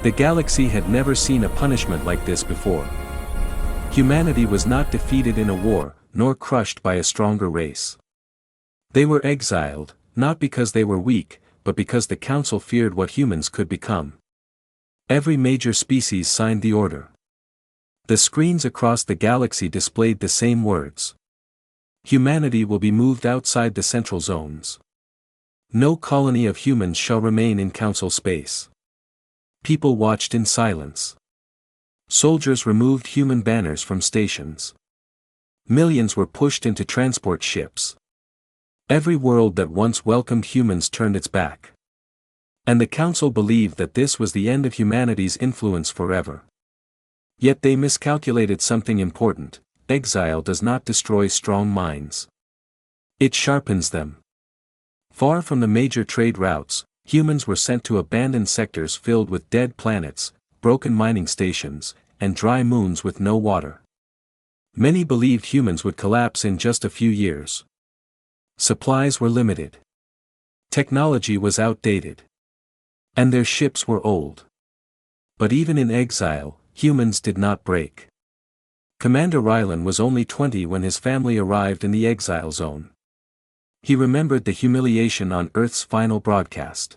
The galaxy had never seen a punishment like this before. Humanity was not defeated in a war, nor crushed by a stronger race. They were exiled, not because they were weak, but because the Council feared what humans could become. Every major species signed the order. The screens across the galaxy displayed the same words. Humanity will be moved outside the central zones. No colony of humans shall remain in Council space. People watched in silence. Soldiers removed human banners from stations. Millions were pushed into transport ships. Every world that once welcomed humans turned its back. And the Council believed that this was the end of humanity's influence forever. Yet they miscalculated something important. Exile does not destroy strong minds. It sharpens them. Far from the major trade routes, humans were sent to abandoned sectors filled with dead planets, broken mining stations, and dry moons with no water. Many believed humans would collapse in just a few years. Supplies were limited. Technology was outdated. And their ships were old. But even in exile, humans did not break. Commander Ryland was only 20 when his family arrived in the exile zone. He remembered the humiliation on Earth's final broadcast.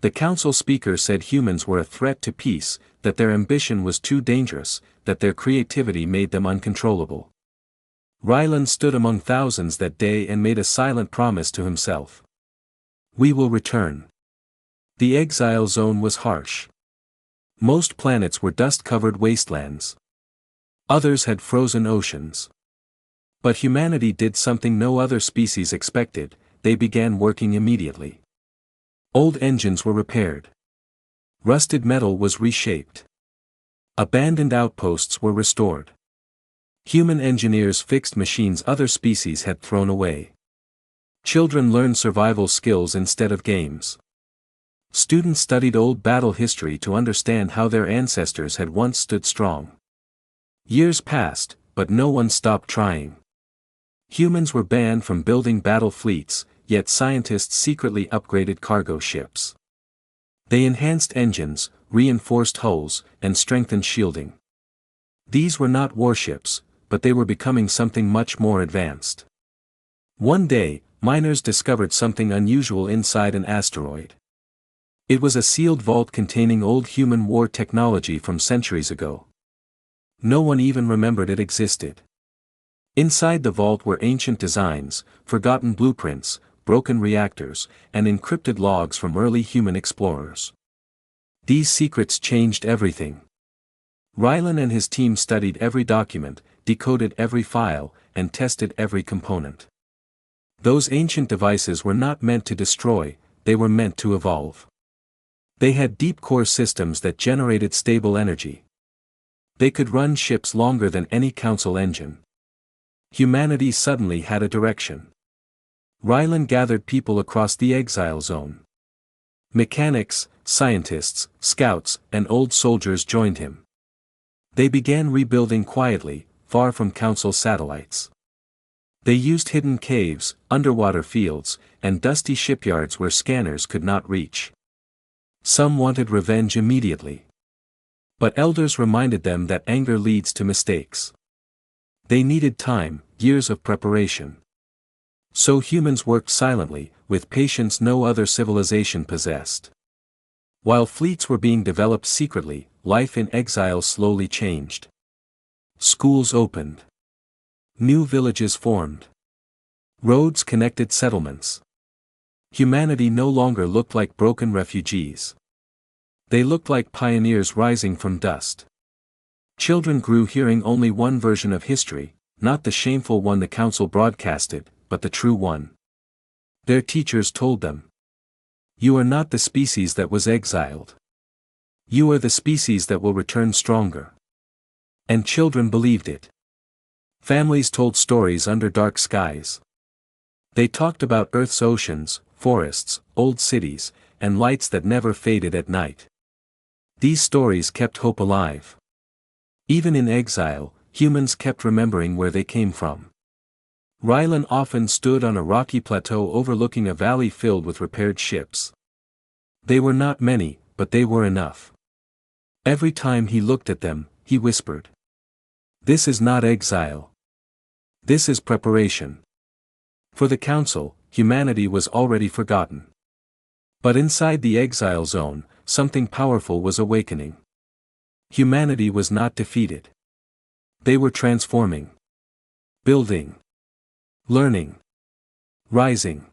The Council speaker said humans were a threat to peace, that their ambition was too dangerous, that their creativity made them uncontrollable. Ryland stood among thousands that day and made a silent promise to himself. We will return. The exile zone was harsh. Most planets were dust-covered wastelands. Others had frozen oceans. But humanity did something no other species expected. They began working immediately. Old engines were repaired. Rusted metal was reshaped. Abandoned outposts were restored. Human engineers fixed machines other species had thrown away. Children learned survival skills instead of games. Students studied old battle history to understand how their ancestors had once stood strong. Years passed, but no one stopped trying. Humans were banned from building battle fleets, yet scientists secretly upgraded cargo ships. They enhanced engines, reinforced hulls, and strengthened shielding. These were not warships, but they were becoming something much more advanced. One day, miners discovered something unusual inside an asteroid. It was a sealed vault containing old human war technology from centuries ago. No one even remembered it existed. Inside the vault were ancient designs, forgotten blueprints, broken reactors, and encrypted logs from early human explorers. These secrets changed everything. Ryland and his team studied every document, decoded every file, and tested every component. Those ancient devices were not meant to destroy, they were meant to evolve. They had deep core systems that generated stable energy. They could run ships longer than any Council engine. Humanity suddenly had a direction. Ryland gathered people across the exile zone. Mechanics, scientists, scouts, and old soldiers joined him. They began rebuilding quietly, far from Council satellites. They used hidden caves, underwater fields, and dusty shipyards where scanners could not reach. Some wanted revenge immediately. But elders reminded them that anger leads to mistakes. They needed time, years of preparation. So humans worked silently, with patience no other civilization possessed. While fleets were being developed secretly, life in exile slowly changed. Schools opened. New villages formed. Roads connected settlements. Humanity no longer looked like broken refugees. They looked like pioneers rising from dust. Children grew hearing only one version of history, not the shameful one the Council broadcasted, but the true one. Their teachers told them, "You are not the species that was exiled. You are the species that will return stronger." And children believed it. Families told stories under dark skies. They talked about Earth's oceans, forests, old cities, and lights that never faded at night. These stories kept hope alive. Even in exile, humans kept remembering where they came from. Ryland often stood on a rocky plateau overlooking a valley filled with repaired ships. They were not many, but they were enough. Every time he looked at them, he whispered. This is not exile. This is preparation. For the Council, humanity was already forgotten. But inside the exile zone, something powerful was awakening. Humanity was not defeated. They were transforming. Building. Learning. Rising.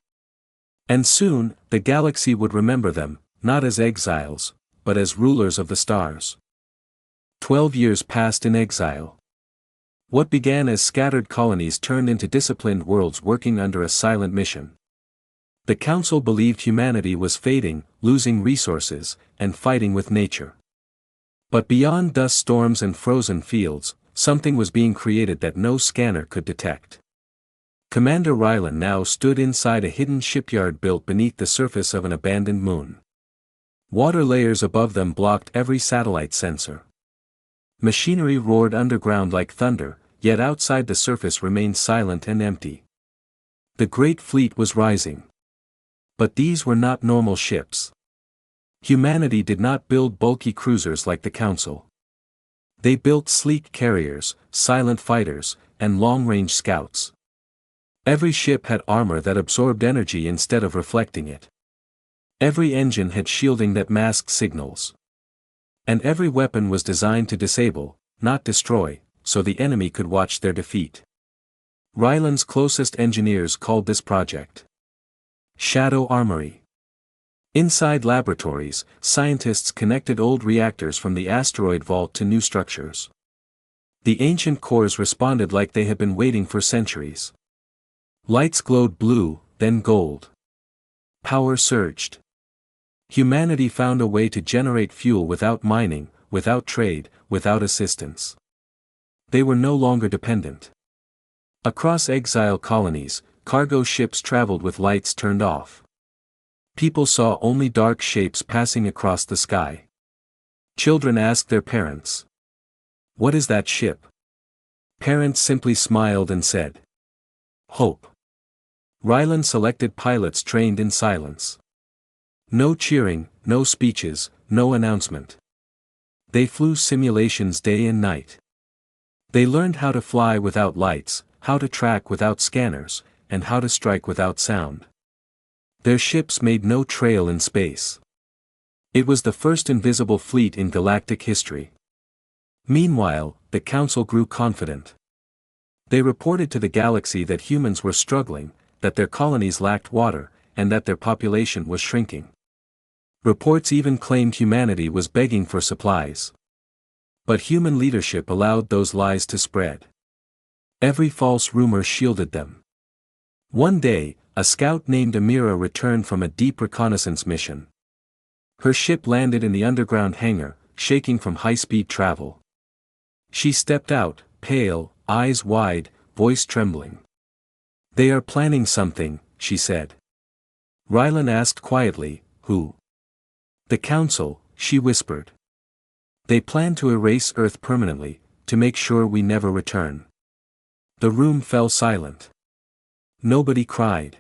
And soon, the galaxy would remember them, not as exiles, but as rulers of the stars. 12 years passed in exile. What began as scattered colonies turned into disciplined worlds working under a silent mission. The Council believed humanity was fading, losing resources, and fighting with nature. But beyond dust storms and frozen fields, something was being created that no scanner could detect. Commander Ryland now stood inside a hidden shipyard built beneath the surface of an abandoned moon. Water layers above them blocked every satellite sensor. Machinery roared underground like thunder, yet outside the surface remained silent and empty. The Great Fleet was rising. But these were not normal ships. Humanity did not build bulky cruisers like the Council. They built sleek carriers, silent fighters, and long-range scouts. Every ship had armor that absorbed energy instead of reflecting it. Every engine had shielding that masked signals. And every weapon was designed to disable, not destroy, so the enemy could watch their defeat. Ryland's closest engineers called this project Shadow Armory. Inside laboratories, scientists connected old reactors from the asteroid vault to new structures. The ancient cores responded like they had been waiting for centuries. Lights glowed blue, then gold. Power surged. Humanity found a way to generate fuel without mining, without trade, without assistance. They were no longer dependent. Across exile colonies, cargo ships traveled with lights turned off. People saw only dark shapes passing across the sky. Children asked their parents, "What is that ship?" Parents simply smiled and said, "Hope." Ryland selected pilots trained in silence. No cheering, no speeches, no announcement. They flew simulations day and night. They learned how to fly without lights, how to track without scanners, and how to strike without sound. Their ships made no trail in space. It was the first invisible fleet in galactic history. Meanwhile, the Council grew confident. They reported to the galaxy that humans were struggling, that their colonies lacked water, and that their population was shrinking. Reports even claimed humanity was begging for supplies. But human leadership allowed those lies to spread. Every false rumor shielded them. One day, a scout named Amira returned from a deep reconnaissance mission. Her ship landed in the underground hangar, shaking from high-speed travel. She stepped out, pale, eyes wide, voice trembling. "They are planning something," she said. Ryland asked quietly, "Who?" "The Council," she whispered. "They plan to erase Earth permanently, to make sure we never return." The room fell silent. Nobody cried.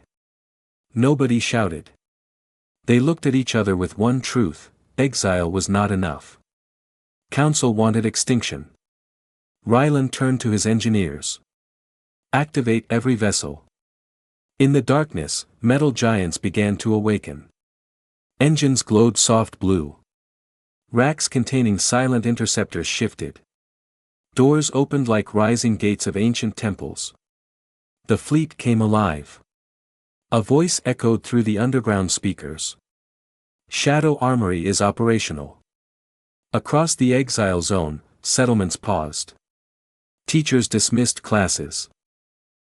Nobody shouted. They looked at each other with one truth: exile was not enough. Council wanted extinction. Ryland turned to his engineers. "Activate every vessel." In the darkness, metal giants began to awaken. Engines glowed soft blue. Racks containing silent interceptors shifted. Doors opened like rising gates of ancient temples. The fleet came alive. A voice echoed through the underground speakers. "Shadow Armory is operational." Across the exile zone, settlements paused. Teachers dismissed classes.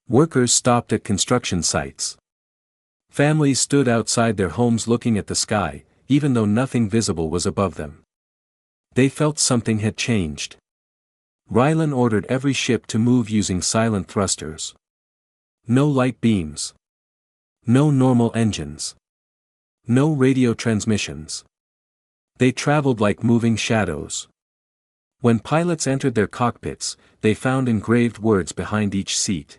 Workers stopped at construction sites. Families stood outside their homes looking at the sky, even though nothing visible was above them. They felt something had changed. Ryland ordered every ship to move using silent thrusters. No light beams. No normal engines. No radio transmissions. They traveled like moving shadows. When pilots entered their cockpits, they found engraved words behind each seat.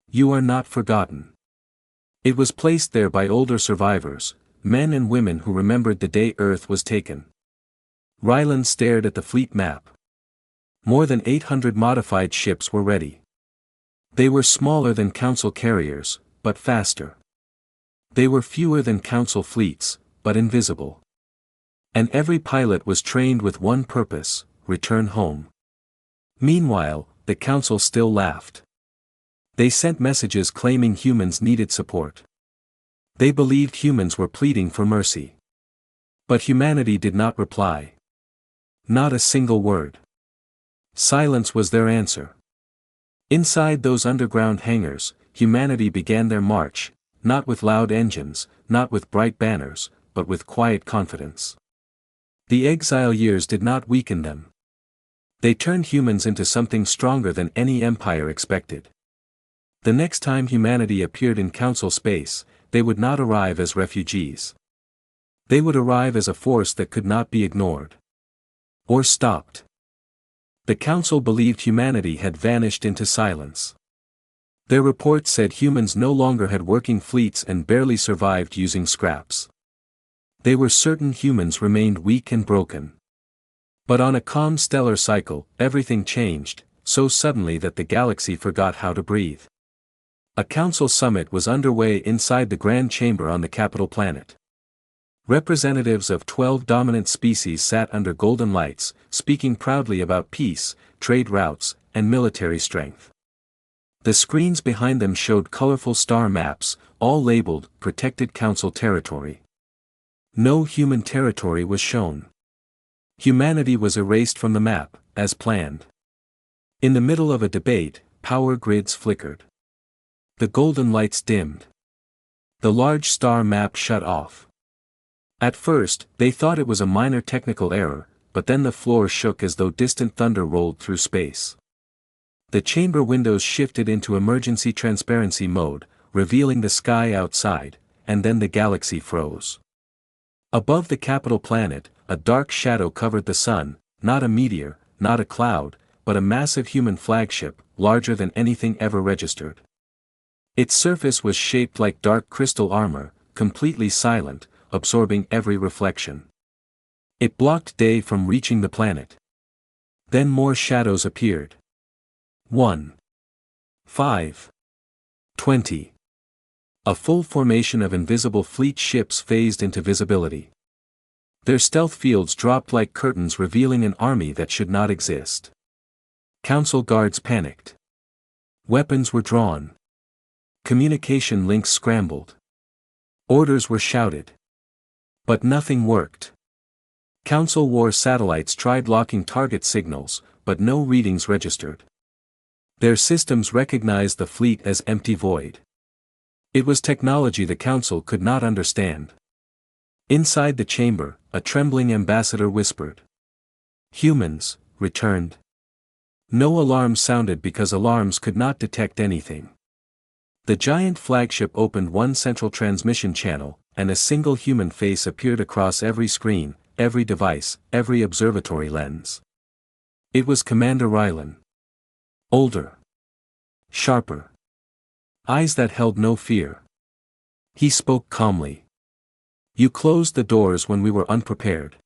"You are not forgotten." It was placed there by older survivors, men and women who remembered the day Earth was taken. Ryland stared at the fleet map. More than 800 modified ships were ready. They were smaller than Council carriers, but faster. They were fewer than Council fleets, but invisible. And every pilot was trained with one purpose: return home. Meanwhile, the Council still laughed. They sent messages claiming humans needed support. They believed humans were pleading for mercy. But humanity did not reply. Not a single word. Silence was their answer. Inside those underground hangars, humanity began their march, not with loud engines, not with bright banners, but with quiet confidence. The exile years did not weaken them. They turned humans into something stronger than any empire expected. The next time humanity appeared in Council space, they would not arrive as refugees. They would arrive as a force that could not be ignored. Or stopped. The Council believed humanity had vanished into silence. Their reports said humans no longer had working fleets and barely survived using scraps. They were certain humans remained weak and broken. But on a calm stellar cycle, everything changed, so suddenly that the galaxy forgot how to breathe. A Council summit was underway inside the Grand Chamber on the capital planet. Representatives of 12 dominant species sat under golden lights, speaking proudly about peace, trade routes, and military strength. The screens behind them showed colorful star maps, all labeled Protected Council Territory. No human territory was shown. Humanity was erased from the map, as planned. In the middle of a debate, power grids flickered. The golden lights dimmed. The large star map shut off. At first, they thought it was a minor technical error, but then the floor shook as though distant thunder rolled through space. The chamber windows shifted into emergency transparency mode, revealing the sky outside, and then the galaxy froze. Above the capital planet, a dark shadow covered the sun, not a meteor, not a cloud, but a massive human flagship, larger than anything ever registered. Its surface was shaped like dark crystal armor, completely silent, absorbing every reflection. It blocked day from reaching the planet. Then more shadows appeared. 1. 5. 20. A full formation of invisible fleet ships phased into visibility. Their stealth fields dropped like curtains revealing an army that should not exist. Council guards panicked. Weapons were drawn. Communication links scrambled. Orders were shouted. But nothing worked. Council war satellites tried locking target signals, but no readings registered. Their systems recognized the fleet as empty void. It was technology the Council could not understand. Inside the chamber, a trembling ambassador whispered. Humans, returned. No alarm sounded because alarms could not detect anything. The giant flagship opened one central transmission channel, and a single human face appeared across every screen, every device, every observatory lens. It was Commander Ryland. Older. Sharper. Eyes that held no fear. He spoke calmly. You closed the doors when we were unprepared.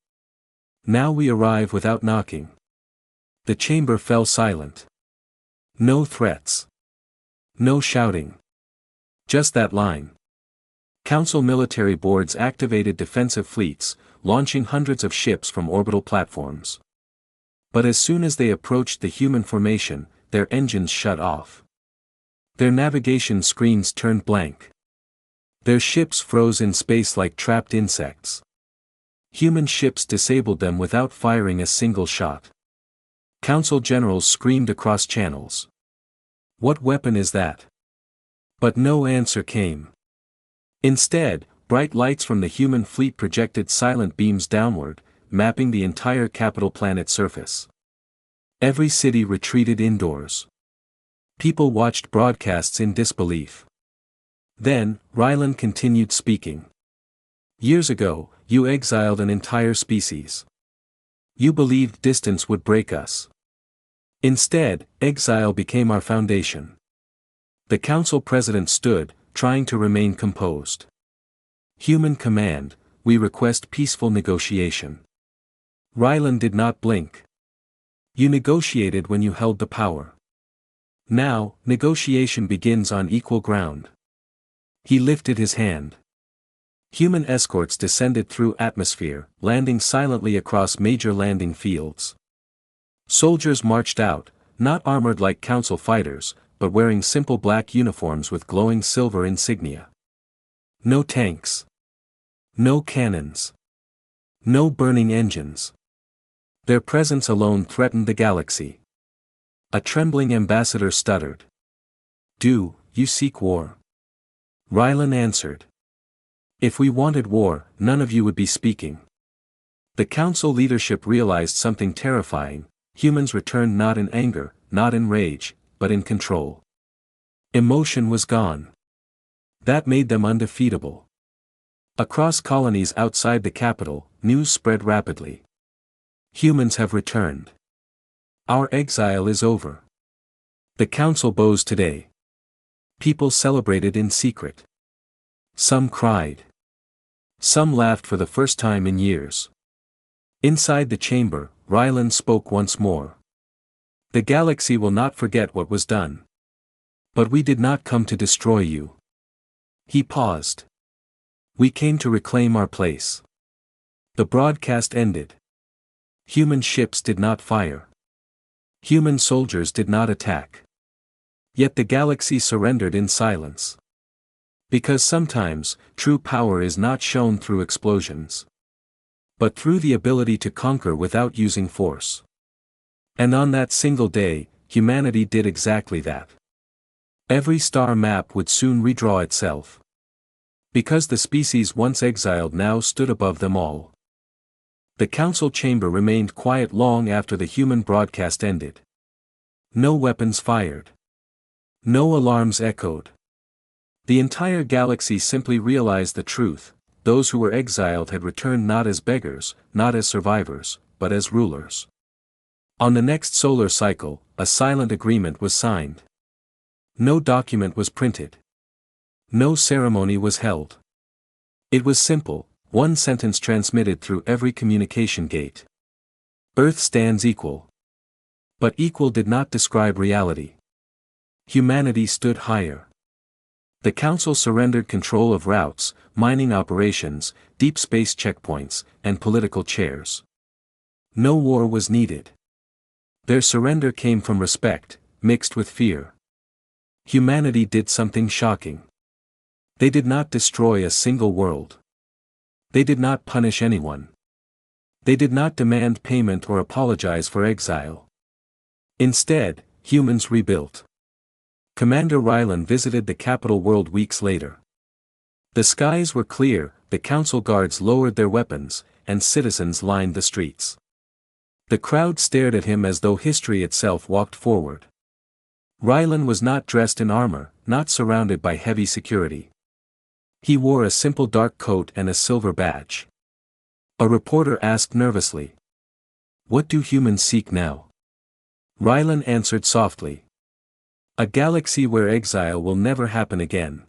Now we arrive without knocking. The chamber fell silent. No threats. No shouting. Just that line. Council military boards activated defensive fleets, launching hundreds of ships from orbital platforms. But as soon as they approached the human formation, their engines shut off. Their navigation screens turned blank. Their ships froze in space like trapped insects. Human ships disabled them without firing a single shot. Council generals screamed across channels. What weapon is that? But no answer came. Instead, bright lights from the human fleet projected silent beams downward, mapping the entire capital planet's surface. Every city retreated indoors. People watched broadcasts in disbelief. Then, Ryland continued speaking. Years ago, you exiled an entire species. You believed distance would break us. Instead, exile became our foundation. The Council President stood, trying to remain composed. Human command, we request peaceful negotiation. Ryland did not blink. You negotiated when you held the power. Now, negotiation begins on equal ground. He lifted his hand. Human escorts descended through atmosphere, landing silently across major landing fields. Soldiers marched out, not armored like council fighters, but wearing simple black uniforms with glowing silver insignia. No tanks. No cannons. No burning engines. Their presence alone threatened the galaxy. A trembling ambassador stuttered. "Do you seek war?" Ryland answered. "If we wanted war, none of you would be speaking." The council leadership realized something terrifying: humans returned not in anger, not in rage, but in control. Emotion was gone. That made them undefeatable. Across colonies outside the capital, news spread rapidly. Humans have returned. Our exile is over. The council bows today. People celebrated in secret. Some cried. Some laughed for the first time in years. Inside the chamber, Ryland spoke once more. "The galaxy will not forget what was done. But we did not come to destroy you." He paused. "We came to reclaim our place." The broadcast ended. Human ships did not fire. Human soldiers did not attack. Yet the galaxy surrendered in silence. Because sometimes, true power is not shown through explosions, but through the ability to conquer without using force. And on that single day, humanity did exactly that. Every star map would soon redraw itself. Because the species once exiled now stood above them all. The council chamber remained quiet long after the human broadcast ended. No weapons fired. No alarms echoed. The entire galaxy simply realized the truth: those who were exiled had returned not as beggars, not as survivors, but as rulers. On the next solar cycle, a silent agreement was signed. No document was printed. No ceremony was held. It was simple, one sentence transmitted through every communication gate. Earth stands equal. But equal did not describe reality. Humanity stood higher. The council surrendered control of routes, mining operations, deep space checkpoints, and political chairs. No war was needed. Their surrender came from respect, mixed with fear. Humanity did something shocking. They did not destroy a single world. They did not punish anyone. They did not demand payment or apologize for exile. Instead, humans rebuilt. Commander Ryland visited the capital world weeks later. The skies were clear, the council guards lowered their weapons, and citizens lined the streets. The crowd stared at him as though history itself walked forward. Ryland was not dressed in armor, not surrounded by heavy security. He wore a simple dark coat and a silver badge. A reporter asked nervously, "What do humans seek now?" Ryland answered softly, "A galaxy where exile will never happen again."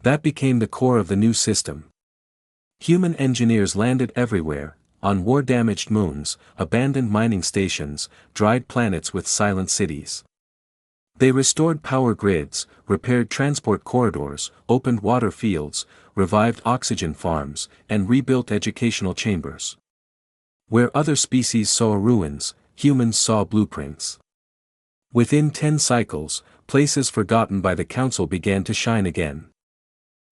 That became the core of the new system. Human engineers landed everywhere, on war-damaged moons, abandoned mining stations, dried planets with silent cities. They restored power grids, repaired transport corridors, opened water fields, revived oxygen farms, and rebuilt educational chambers. Where other species saw ruins, humans saw blueprints. Within 10 cycles, places forgotten by the council began to shine again.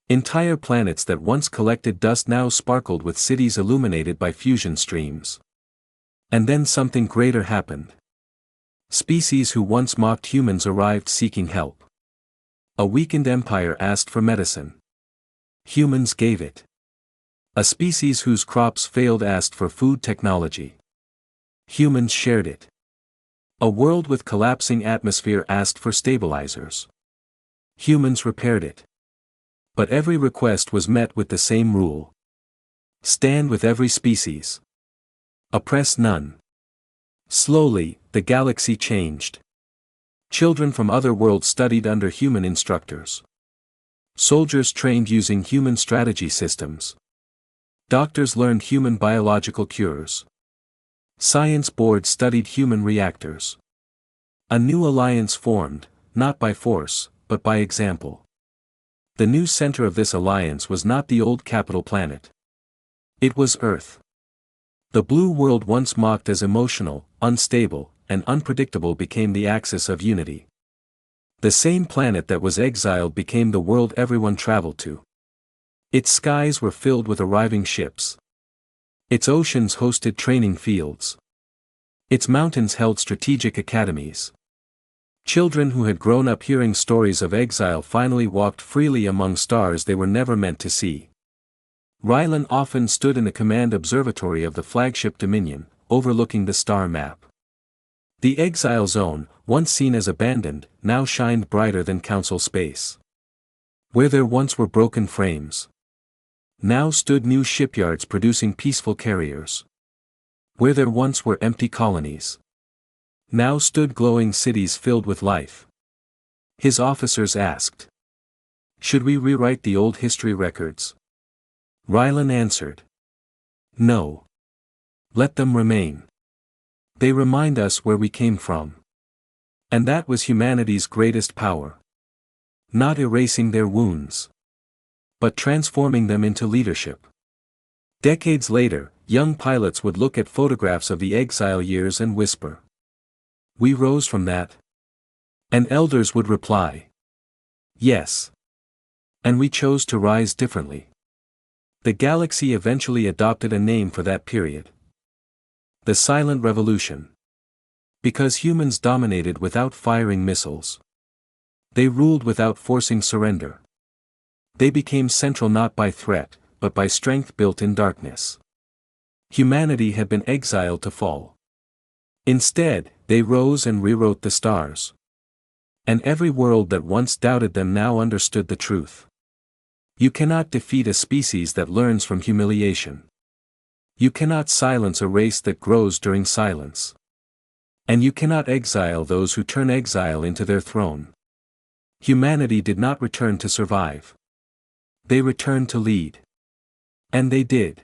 Entire planets that once collected dust now sparkled with cities illuminated by fusion streams. And then something greater happened. Species who once mocked humans arrived seeking help. A weakened empire asked for medicine. Humans gave it. A species whose crops failed asked for food technology. Humans shared it. A world with collapsing atmosphere asked for stabilizers. Humans repaired it. But every request was met with the same rule. Stand with every species. Oppress none. Slowly, the galaxy changed. Children from other worlds studied under human instructors. Soldiers trained using human strategy systems. Doctors learned human biological cures. Science board studied human reactors. A new alliance formed, not by force, but by example. The new center of this alliance was not the old capital planet. It was Earth. The blue world once mocked as emotional, unstable, and unpredictable became the axis of unity. The same planet that was exiled became the world everyone traveled to. Its skies were filled with arriving ships. Its oceans hosted training fields. Its mountains held strategic academies. Children who had grown up hearing stories of exile finally walked freely among stars they were never meant to see. Ryland often stood in the command observatory of the flagship Dominion, overlooking the star map. The exile zone, once seen as abandoned, now shined brighter than Council space. Where there once were broken frames, now stood new shipyards producing peaceful carriers. Where there once were empty colonies, now stood glowing cities filled with life. His officers asked, "Should we rewrite the old history records?" Ryland answered, "No. Let them remain. They remind us where we came from." And that was humanity's greatest power. Not erasing their wounds, but transforming them into leadership. Decades later, young pilots would look at photographs of the exile years and whisper, "We rose from that." And elders would reply, "Yes. And we chose to rise differently." The galaxy eventually adopted a name for that period: the Silent Revolution. Because humans dominated without firing missiles. They ruled without forcing surrender. They became central not by threat, but by strength built in darkness. Humanity had been exiled to fall. Instead, they rose and rewrote the stars. And every world that once doubted them now understood the truth. You cannot defeat a species that learns from humiliation. You cannot silence a race that grows during silence. And you cannot exile those who turn exile into their throne. Humanity did not return to survive. They returned to lead. And they did.